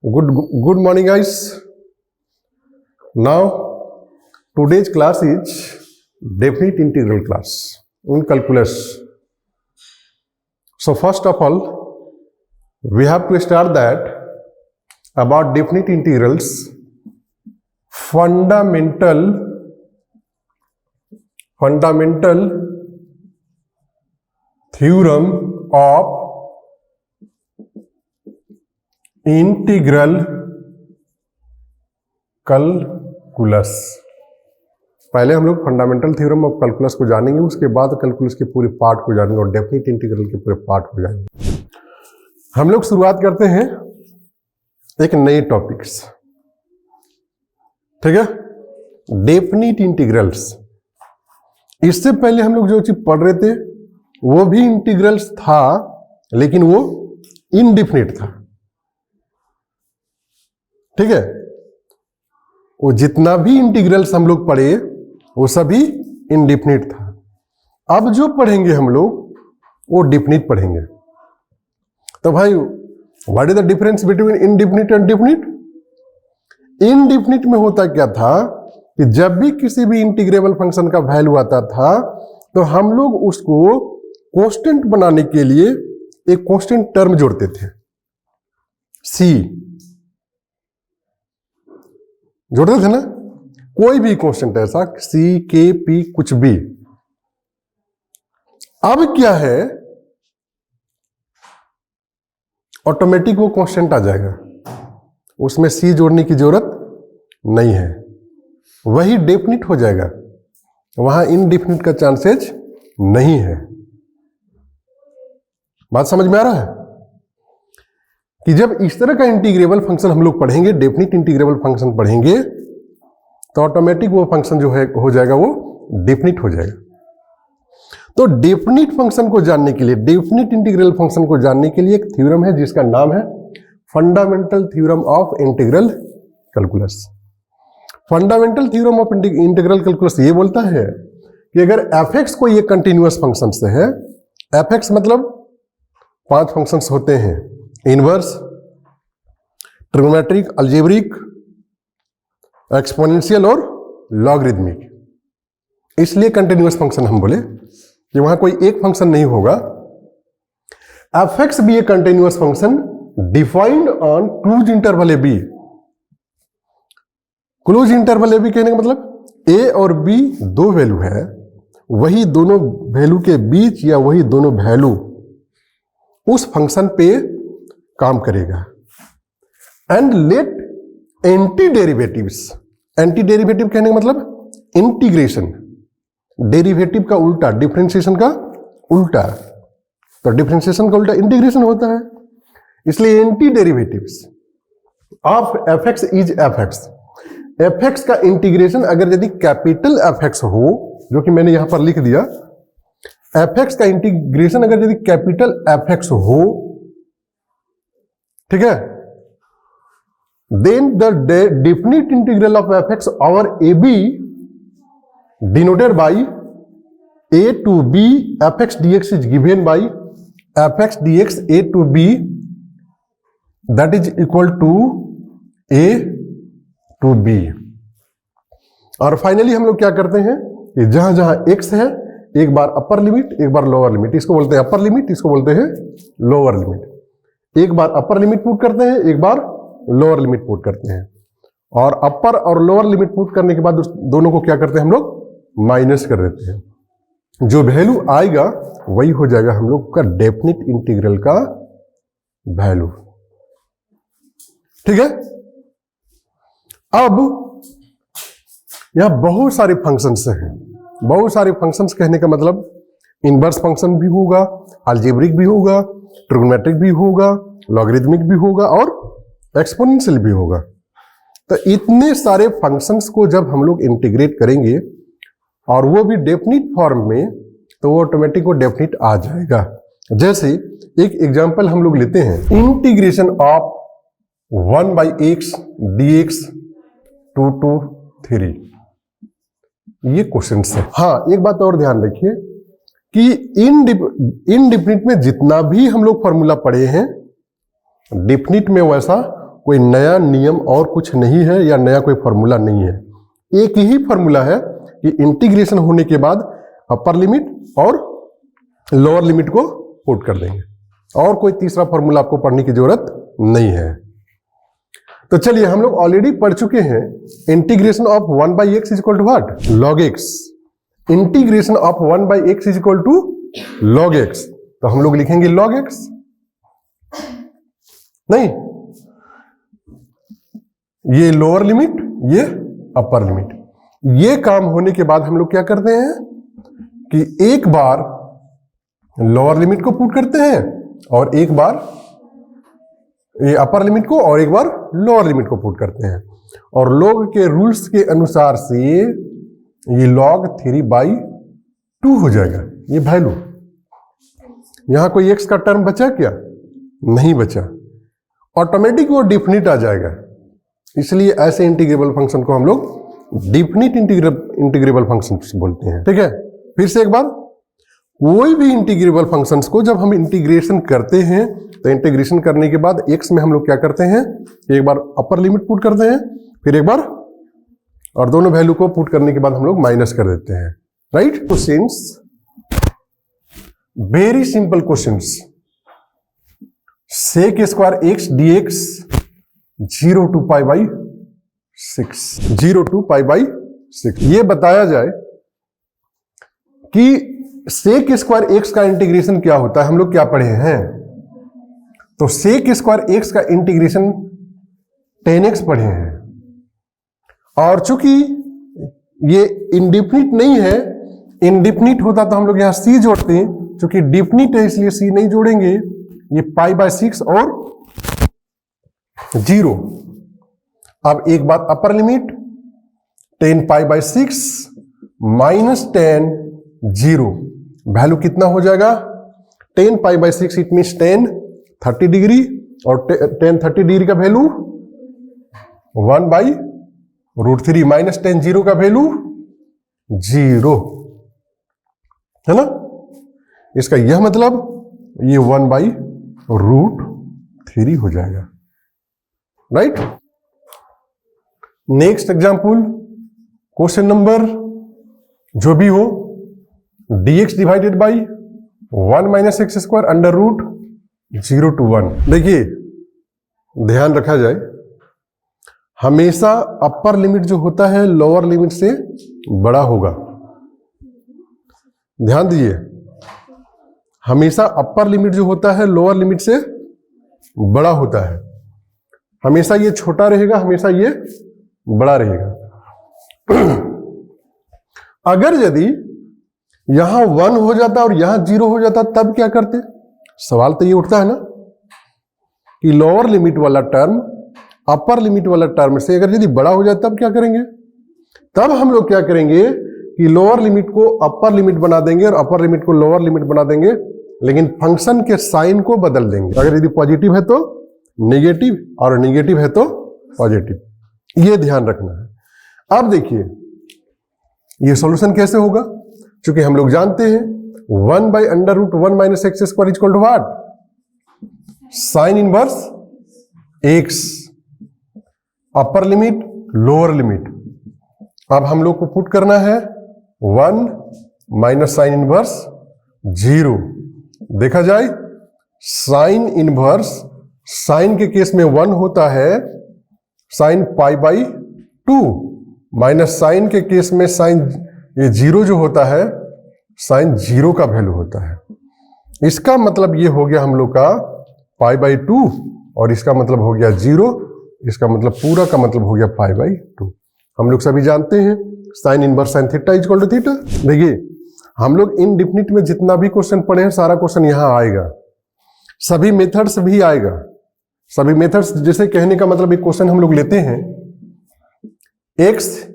Good morning, guys. Now, today's class is definite integral class in calculus. So, first of all, we have to start that about definite integrals, fundamental theorem of integral calculus. पहले हम लोग fundamental theorem of calculus को जानेंगे, उसके बाद calculus के पूरे part को जानेंगे और डेफिनिट इंटीग्रल के पूरे पार्ट को जानेंगे। हम लोग शुरुआत करते हैं एक नए टॉपिक्स, ठीक है, डेफिनिट इंटीग्रल्स। इससे पहले हम लोग जो चीज पढ़ रहे थे वो भी इंटीग्रल्स था, लेकिन वो इनडिफिनिट था, ठीक है। वो जितना भी इंटीग्रल्स हम लोग पढ़े वो सभी इनडिफिनिट था। अब जो पढ़ेंगे हम लोग वो डिफिनिट पढ़ेंगे। तो भाई, what is the difference between indefinite and definite? Indefinite में होता क्या था कि जब भी किसी भी इंटीग्रेबल फंक्शन का वैल्यू आता था तो हम लोग उसको कांस्टेंट बनाने के लिए एक कांस्टेंट टर्म जोड़ते थे, सी जोड़ते थे ना। कोई भी कांस्टेंट ऐसा, सी, के, पी, कुछ भी। अब क्या है, ऑटोमेटिक वो कांस्टेंट आ जाएगा, उसमें सी जोड़ने की जरूरत नहीं है, वही डेफिनिट हो जाएगा, वहां इनडिफिनिट का चांसेस नहीं है। बात समझ में आ रहा है कि जब इस तरह का इंटीग्रेबल फंक्शन हम लोग पढ़ेंगे, डेफिनिट इंटीग्रेबल फंक्शन पढ़ेंगे, तो ऑटोमेटिक वो फंक्शन जो है हो जाएगा, वो डेफिनिट हो जाएगा। तो डेफिनिट फंक्शन को जानने के लिए, डेफिनिट इंटीग्रल फंक्शन को जानने के लिए एक थ्योरम है जिसका नाम है fundamental theorem of integral calculus. Fundamental theorem of integral calculus ये बोलता है कि अगर f(x) कोई एक कंटिन्यूअस फंक्शन से है, f(x) मतलब 5 फंक्शंस होते हैं, इनवर्स, ट्रिग्नोमेट्रिक, अलजेब्रिक, एक्सपोनेंशियल और लॉगरिथमिक। इसलिए कंटिन्यूअस फंक्शन हम बोले कि वहां कोई एक फंक्शन नहीं होगा। f(x) भी एक continuous function defined on close interval A B. Close interval A B कहने का मतलब a और b दो वैल्यू है, वही दोनों वैल्यू के बीच या वही दोनों वैल्यू उस फंक्शन पे काम करेगा। And let anti derivatives, anti derivative कहने का मतलब इंटीग्रेशन, डेरिवेटिव का उल्टा, डिफरेंशिएशन का उल्टा, तो डिफरेंशिएशन का उल्टा इंटीग्रेशन होता है। इसलिए anti derivatives of f(x) is f(x). f(x) का इंटीग्रेशन अगर यदि कैपिटल f(x) हो, जो कि मैंने यहां पर लिख दिया, f(x) का इंटीग्रेशन अगर यदि कैपिटल f(x) हो, ठीक है, then the definite integral of f(x) over ab denoted by a to b f(x) dx is given by f(x) dx a to b that is equal to a to b। और finally हम लोग क्या करते हैं कि जहां जहां x है, एक बार अपर लिमिट, एक बार लोअर लिमिट, इसको बोलते हैं अपर लिमिट, इसको बोलते हैं लोअर लिमिट। एक बार अपर लिमिट पुट करते हैं, एक बार लोअर लिमिट पुट करते हैं, और अपर और लोअर लिमिट पुट करने के बाद उस दोनों को क्या करते हैं हम लोग, माइनस कर देते हैं। जो वैल्यू आएगा वही हो जाएगा हम लोग का डेफिनिट इंटीग्रल का वैल्यू, ठीक है। अब यहां बहुत सारे फंक्शंस हैं। बहुत सारे फंक्शंस कहने का मतलब इनवर्स फंक्शन भी होगा, अलजेब्रिक भी होगा, ट्रिग्नोमेट्रिक भी होगा, लॉगरिथमिक भी होगा और एक्सपोनेंशियल भी होगा। तो इतने सारे फंक्शंस को जब हम लोग इंटीग्रेट करेंगे और वो भी डेफिनिट फॉर्म में, तो वो ऑटोमेटिक वो डेफिनिट आ जाएगा। जैसे एक एग्जांपल हम लोग लेते हैं, integration of 1/x dx 2 to 3, ये क्वेश्चन है। हाँ, एक बात और ध्यान रखिए कि इनडिफिनिट में जितना भी हम लोग फॉर्मूला पढ़े हैं, डेफिनिट में वैसा कोई नया नियम और कुछ नहीं है या नया कोई फॉर्मूला नहीं है। एक ही फॉर्मूला है कि इंटीग्रेशन होने के बाद अपर लिमिट और लोअर लिमिट को पुट कर देंगे, और कोई तीसरा फॉर्मूला आपको पढ़ने की जरूरत नहीं है। तो चलिए, हम लोग ऑलरेडी पढ़ चुके हैं integration of 1/x is equal to what, log x। Integration of 1/x is equal to log x, तो हम लोग लिखेंगे लॉग x, नहीं, ये लोअर लिमिट, ये अपर लिमिट। ये काम होने के बाद हम लोग क्या करते हैं कि एक बार लोअर लिमिट को पुट करते हैं और एक बार ये अपर लिमिट को और एक बार लोअर लिमिट को पुट करते हैं, और लॉग के रूल्स के अनुसार से ये log 3/2 हो जाएगा। ये वैल्यू, यहां कोई x का टर्म बचा क्या, नहीं बचा, ऑटोमेटिक वो डिफिनिट आ जाएगा। इसलिए ऐसे इंटीग्रेबल फंक्शन को हम लोग डिफिनिट इंटीग्रेबल फंक्शन बोलते हैं। ठीक है, फिर से एक बार, कोई भी इंटीग्रेबल फंक्शंस को जब हम इंटीग्रेशन करते हैं तो इंटीग्रेशन करने के बाद x में हम लोग क्या करते हैं, एक बार अपर लिमिट पुट करते हैं, फिर एक बार, और दोनों वैल्यू को पुट करने के बाद हम लोग माइनस कर देते हैं। Right, questions, very simple questions. sec square x dx 0 to π/6, 0 to π/6। ये बताया जाए कि sec स्क्वायर x का इंटीग्रेशन क्या होता है। हम लोग क्या पढ़े हैं, तो sec स्क्वायर x का इंटीग्रेशन 10x पढ़े हैं, और चूंकि ये इंडिफिनिट नहीं है, इंडिफिनिट होता तो हम लोग यहां c जोड़ते हैं, चूंकि डिफिनिट है इसलिए c नहीं जोड़ेंगे। ये π/6 और 0। अब एक बात, अपर लिमिट 10 π/6 माइनस 10 0, वैल्यू कितना हो जाएगा, 10 π/6 इट मीन्स 10 30 डिग्री, और 10 30 डिग्री का वैल्यू 1/√3 माइनस 10 0 का वैल्यू 0 है ना। इसका यह मतलब ये 1/√3 हो जाएगा। Right, next example, question number जो भी हो, dx divided by 1 - x square under root 0 to 1। देखिए, ध्यान रखा जाए, हमेशा अपर लिमिट जो होता है लोअर लिमिट से बड़ा होगा। ध्यान दीजिए, हमेशा अपर लिमिट जो होता है लोअर लिमिट से बड़ा होता है। हमेशा ये छोटा रहेगा, हमेशा ये बड़ा रहेगा। अगर यदि यहां 1 हो जाता और यहां 0 हो जाता तब क्या करते, सवाल तो ये उठता है ना कि लोअर लिमिट वाला टर्म अपर लिमिट वाला टर्म से अगर यदि बड़ा हो जाए तब क्या करेंगे। तब हम लोग क्या करेंगे कि लोअर लिमिट को अपर लिमिट बना देंगे और अपर लिमिट को लोअर लिमिट बना देंगे, लेकिन फंक्शन के साइन को बदल देंगे। अगर यदि पॉजिटिव है तो नेगेटिव और नेगेटिव है तो पॉजिटिव, ये ध्यान रखना है। अब देखिए ये सॉल्यूशन कैसे होगा, क्योंकि हम लोग जानते हैं 1/√1 - x square equal to what, sine inverse x, upper limit lower limit. अब हम लोग को पुट करना है 1 माइनस साइन इनवर्स 0। देखा जाए, साइन इनवर्स, साइन के केस में 1 होता है, साइन π/2, माइनस साइन के केस में साइन ये 0 जो होता है, साइन 0 का वैल्यू होता है। इसका मतलब ये हो गया हम लोग का π/2, और इसका मतलब हो गया 0, इसका मतलब पूरा का मतलब हो गया π/2। हम लोग सभी जानते हैं sine inverse sine theta equal to theta. देखिए, हम लोग इनडिफिनिट में जितना भी क्वेश्चन पढ़े हैं सारा क्वेश्चन यहां आएगा, सभी मेथड्स भी आएगा। सभी मेथड्स जैसे कहने का मतलब एक क्वेश्चन हम लोग लेते हैं x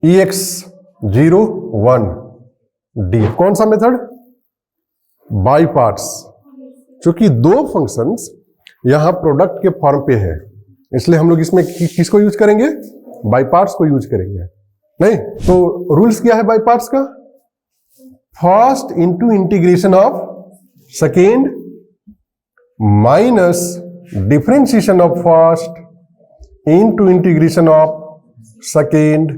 ex 0 1 d, कौन सा मेथड, बाय पार्ट्स। क्योंकि दो फंक्शंस यहां प्रोडक्ट के फॉर्म पे है, इसलिए हम लोग इसमें किसको यूज करेंगे, बाय पार्ट्स को यूज करेंगे। नहीं तो रूल्स क्या है बाय पार्ट्स का, first into integration of second minus differentiation of first into integration of second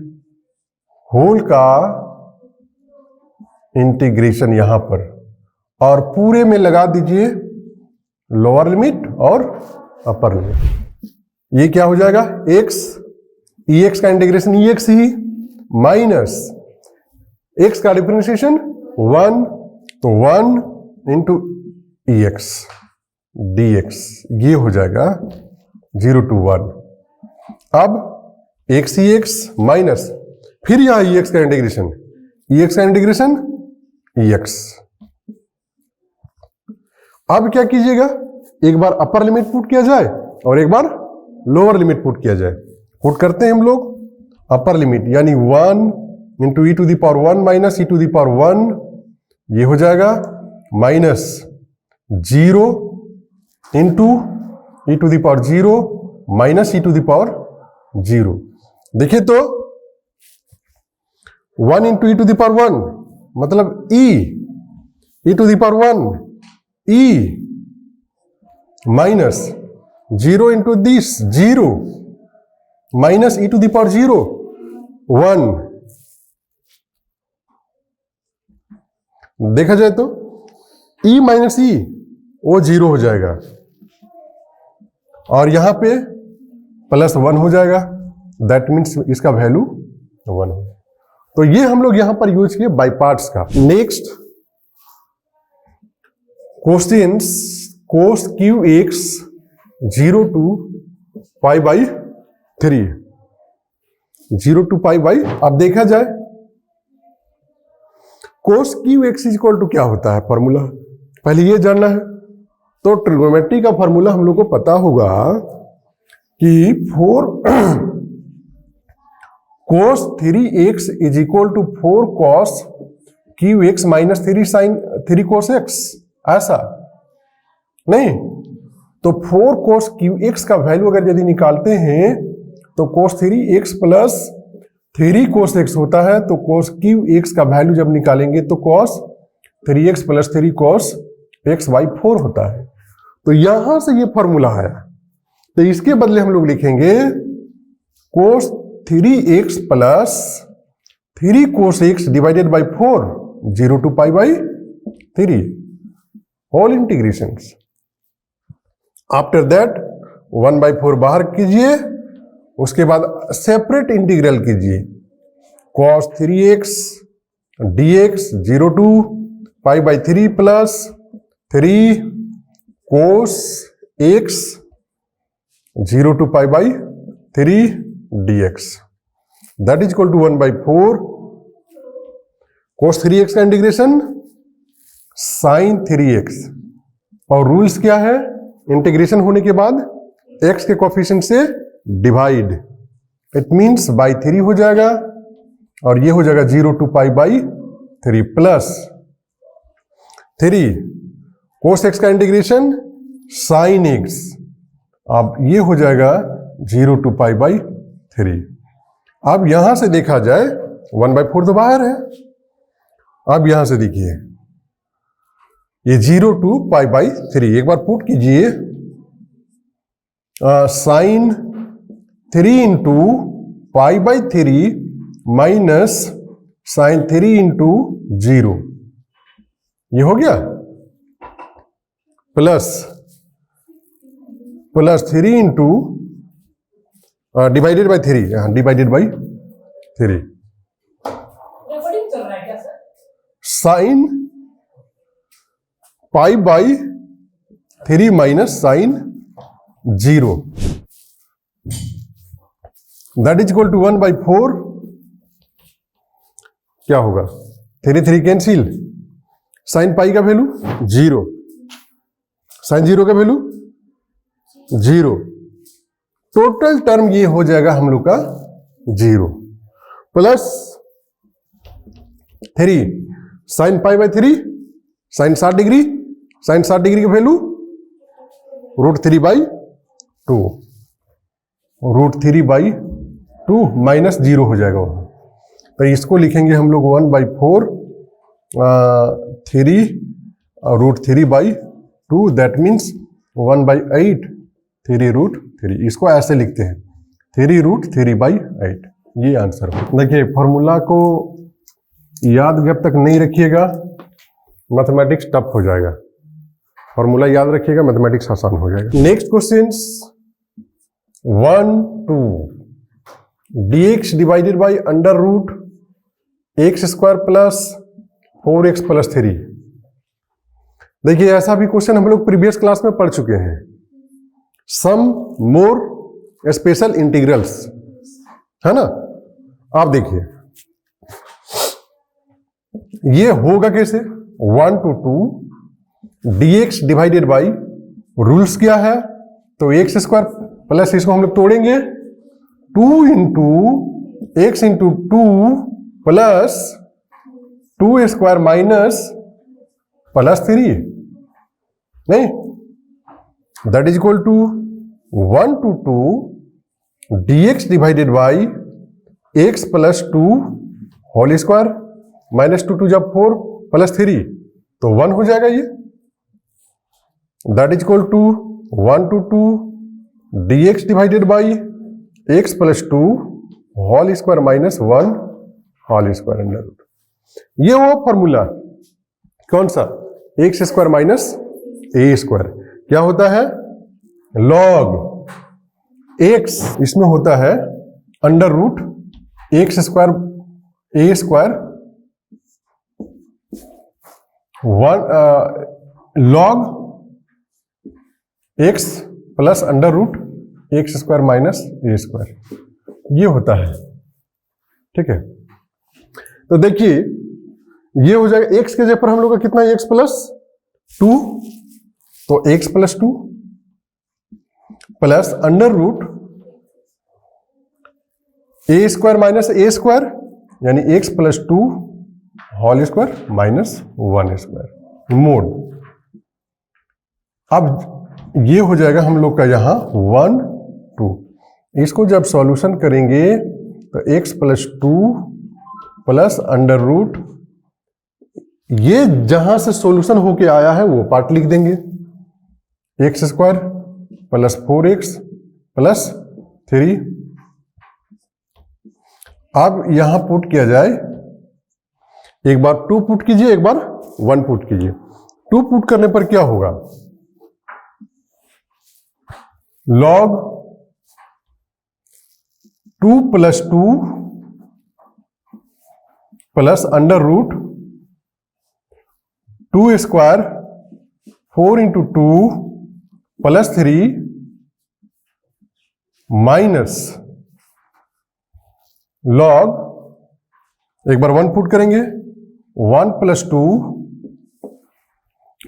whole का इंटीग्रेशन यहां पर, और पूरे में लगा दीजिए लोअर लिमिट और अपर लिमिट। ये क्या हो जाएगा, x, एक्स का इंटीग्रेशन एक्स ही माइनस एक्स का डिफरेंशिएशन 1, तो 1 इंटू एक्स dx, ये हो जाएगा 0 to 1। अब एक्स ही एक्स माइनस फिर यह एक्स का इंटीग्रेशन, एक्स का इंटीग्रेशन एक्स। अब क्या कीजिएगा, एक बार अपर लिमिट पुट किया जाए और एक बार लोअर लिमिट पुट किया जाए। पुट करते हैं हम लोग अपर लिमिट, यानी 1 into e to the power 1 minus e to the power 1, ये हो जाएगा minus 0 into e to the power 0 minus e to the power 0। देखिए तो 1 into e to the power 1 मतलब e to the power 1 e minus 0 into this 0 minus e to the power 0 1। देखा जाए तो E minus ई वो 0 हो जाएगा और यहां पे प्लस 1 हो जाएगा, दैट मीन्स इसका वैल्यू 1 हो। तो ये हम लोग यहां पर यूज किए बाय पार्ट्स का। Next questions cos QX 0 to pi by 3, 0 to pi by. अब देखा जाए cos QX इक्वल टू क्या होता है, फॉर्मूला पहले ये जानना है। तो ट्रिग्नोमेट्री का फॉर्मूला हम लोग को पता होगा कि 4 cos 3x is equal to 4 cos QX minus 3 sine 3 cos x, ऐसा नहीं। तो 4 cos QX का वैल्यू अगर यदि निकालते हैं तो cos 3x plus 3 cos x होता है, तो cos QX का वैल्यू जब निकालेंगे तो cos 3x plus 3 cos x by 4 होता है। तो यहां से ये फॉर्मूला आया। तो इसके बदले हम लोग लिखेंगे cos 3x plus 3 cos x divided by 4 0 to pi by 3 whole integration. After that 1/4 बाहर कीजिए, उसके बाद सेपरेट इंटीग्रल कीजिए cos 3x dx 0 to pi by 3 plus 3 cos x 0 to pi by 3 dx, that is equal to 1/4 cos 3x का integration sin 3x, और rules क्या है, integration होने के बाद x के कोफिशिएंट से डिवाइड, इट मींस बाई 3 हो जाएगा और ये हो जाएगा 0 to pi by 3 plus 3 cos x का इंटीग्रेशन sin x, अब ये हो जाएगा 0 to पाई बाई 3। अब यहां से देखा जाए 1/4 तो बाहर है। अब यहां से देखिए ये 0 to पाई बाई 3, एक बार पुट कीजिए sine 3 into pi by 3 minus sine 3 into 0, ये हो गया plus 3 into divided by 3, divided by 3 sine pi by 3 minus sine 0, that is equal to 1/4। क्या होगा, 3 कैंसिल, साइन पाई का वैल्यू 0, साइन 0 का वैल्यू 0, टोटल टर्म ये हो जाएगा हम लोग का 0 plus 3 sine pi by 3 sine 60 degree, sine 60 degree का वैल्यू √3/2, √3/2 माइनस 0 हो जाएगा वहां। तो इसको लिखेंगे हम लोग 1/4 3 √3/2, दैट मीन्स 1/8 3 √3, इसको ऐसे लिखते हैं। 3√3/8, ये आंसर हो। देखिए फॉर्मूला को याद जब तक नहीं रखिएगा मैथमेटिक्स टफ हो जाएगा। फॉर्मूला याद रखिएगा, मैथमेटिक्स आसान हो जाएगा। Next question 1, 2 dx divided by √x² plus 4x plus 3। देखिए ऐसा भी क्वेश्चन हम लोग प्रीवियस क्लास में पढ़ चुके हैं। सम मोर स्पेशल इंटीग्रल्स, है ना। आप देखिए ये होगा कैसे, 1 to 2 dx divided by, rules क्या है तो x² प्लस, इसको हम लोग तोड़ेंगे 2 into x into 2 plus 2² minus plus 3, नहीं, that is equal to 1 to 2 dx divided by x plus 2 whole square minus 2 जब 4 प्लस 3 तो 1 हो जाएगा ये। That is equal to 1 to 2 dx divided by x plus 2 whole square minus 1 whole square under root. ये वो formula कौन सा, x² minus a², क्या होता है log x, इसमें होता है under root x² a² 1 log x plus under root x² minus a², ये होता है। ठीक है, तो देखिए ये हो जाएगा x के जगह पर हम लोग का कितना है, x प्लस 2, तो x plus 2 plus under root a² minus a², यानी x plus 2 whole square minus 1² mod. अब ये हो जाएगा हम लोग का यहां 1, 2। इसको जब सॉल्यूशन करेंगे तो x plus 2 plus under root, ये जहां से सॉल्यूशन होके आया है वो पार्ट लिख देंगे, x² प्लस 4x प्लस 3। अब यहां पुट किया जाए, एक बार 2 पुट कीजिए, एक बार 1 पुट कीजिए। 2 पुट करने पर क्या होगा, log 2 plus 2 plus under root 2² 4 into 2 plus 3 minus log, एक बार 1 पुट करेंगे, 1 plus 2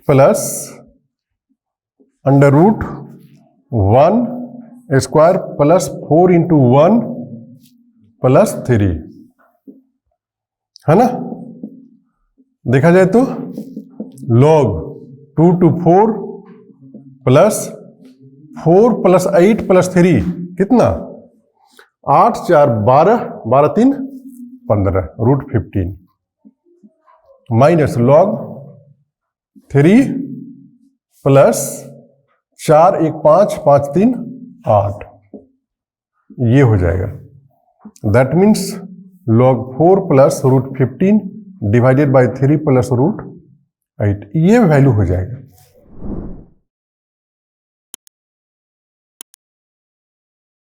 plus under root 1² plus 4 into 1 plus 3, है ना। देखा जाए तो log 2 to 4 plus 4 plus 8 plus 3 कितना, 8 4 12, 12 3 15 √15 माइनस log 3 प्लस 4 1 5 5 3 8, ये हो जाएगा। That means log 4 plus √15 divided by 3 plus √8, ये वैल्यू हो जाएगा।